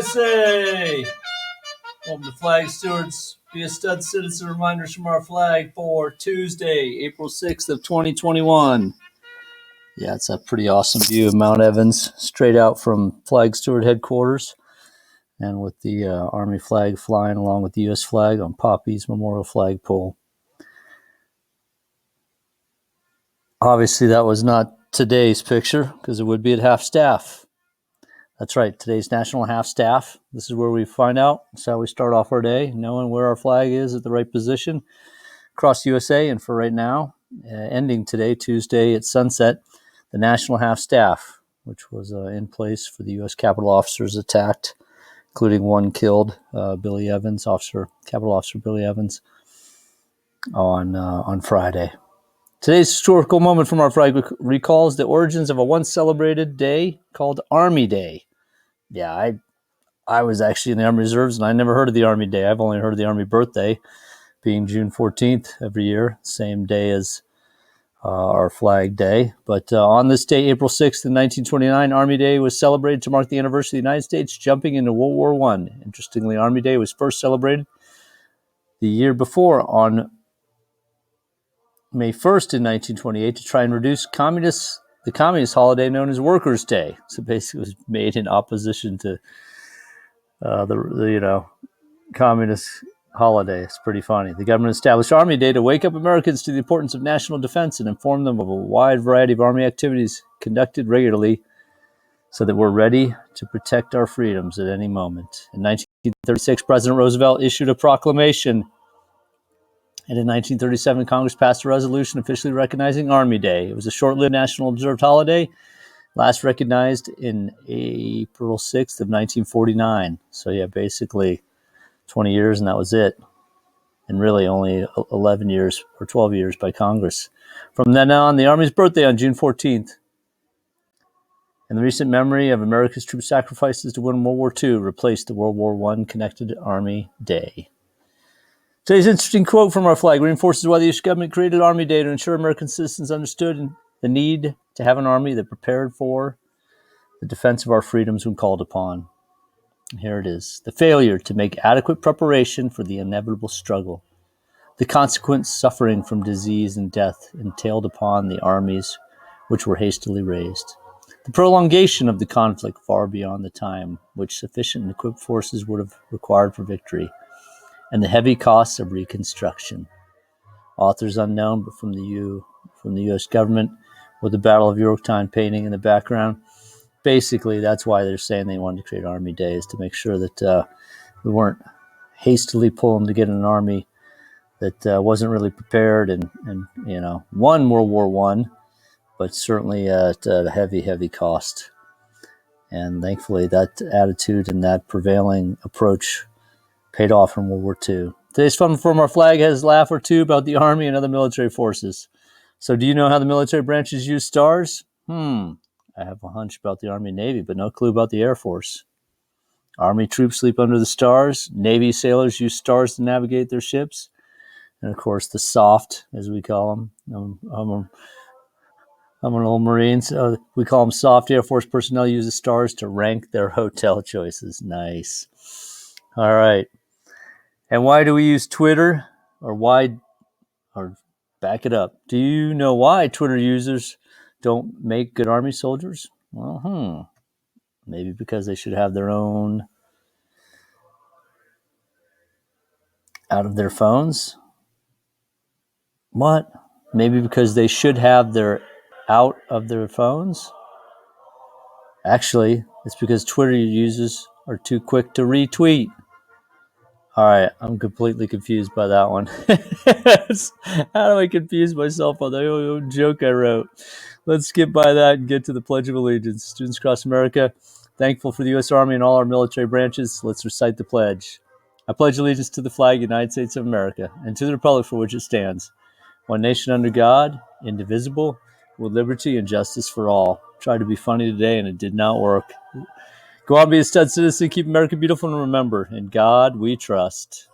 USA! Welcome to Flag Stewards. Be a stud citizen. Reminders from our flag for Tuesday, April 6th of 2021. Yeah, it's a pretty awesome view of Mount Evans, straight out from Flag Steward headquarters, and with the Army flag flying along with the U.S. flag on Poppy's memorial flagpole. Obviously, that was not today's picture, because it would be at half-staff. That's right, today's National Half-Staff. This is where we find out. That's how we start off our day, knowing where our flag is at the right position across the USA. And for right now, ending today, Tuesday at sunset, the National Half-Staff, which was in place for the U.S. Capitol officers attacked, including one killed, Billy Evans, Capitol Officer Billy Evans, on Friday. Today's historical moment from our flag recalls the origins of a once celebrated day called Army Day. Yeah, I was actually in the Army Reserves, and I never heard of the Army Day. I've only heard of the Army birthday, being June 14th every year, same day as our Flag Day. But on this day, April 6th, in 1929, Army Day was celebrated to mark the anniversary of the United States jumping into World War I. Interestingly, Army Day was first celebrated the year before on May 1st in 1928 to try and reduce the communist holiday known as Workers' Day. So basically, it was made in opposition to the communist holiday. It's pretty funny. The government established Army Day to wake up Americans to the importance of national defense and inform them of a wide variety of Army activities conducted regularly so that we're ready to protect our freedoms at any moment. In 1936, President Roosevelt issued a proclamation. And in 1937, Congress passed a resolution officially recognizing Army Day. It was a short-lived national observed holiday, last recognized in April 6th of 1949. So yeah, basically 20 years, and that was it. And really only 11 years or 12 years by Congress. From then on, the Army's birthday on June 14th. And the recent memory of America's troop sacrifices to win World War II replaced the World War I connected Army Day. Today's interesting quote from our flag reinforces why the U.S. government created Army Day to ensure American citizens understood the need to have an army that prepared for the defense of our freedoms when called upon. And here it is. The failure to make adequate preparation for the inevitable struggle. The consequent suffering from disease and death entailed upon the armies which were hastily raised. The prolongation of the conflict far beyond the time which sufficient and equipped forces would have required for victory. And the heavy costs of reconstruction. Authors unknown, but from the U.S. government, with the Battle of Yorktown painting in the background. Basically, that's why they're saying they wanted to create Army Day, is to make sure that we weren't hastily pulling to get an army that wasn't really prepared and won World War I, but certainly at a heavy, heavy cost. And thankfully, that attitude and that prevailing approach paid off in World War II. Today's fun from our flag has a laugh or two about the Army and other military forces. So do you know how the military branches use stars? I have a hunch about the Army and Navy, but no clue about the Air Force. Army troops sleep under the stars. Navy sailors use stars to navigate their ships. And of course, the soft, as we call them. I'm an old Marine, so we call them soft. Air Force personnel use the stars to rank their hotel choices. Nice. All right. And why do we use Twitter? Or back it up. Do you know why Twitter users don't make good Army soldiers? Well, maybe because they should have their own out of their phones. What? Maybe because they should have their out of their phones? Actually, it's because Twitter users are too quick to retweet. All right, I'm completely confused by that one. How do I confuse myself on the own joke I wrote? Let's skip by that and get to the Pledge of Allegiance. Students across America, thankful for the U.S. Army and all our military branches, let's recite the pledge. I pledge allegiance to the flag of the United States of America and to the republic for which it stands, one nation under God, indivisible, with liberty and justice for all. Tried to be funny today, and it did not work. Go on, be a stud citizen, keep America beautiful, and remember, in God we trust.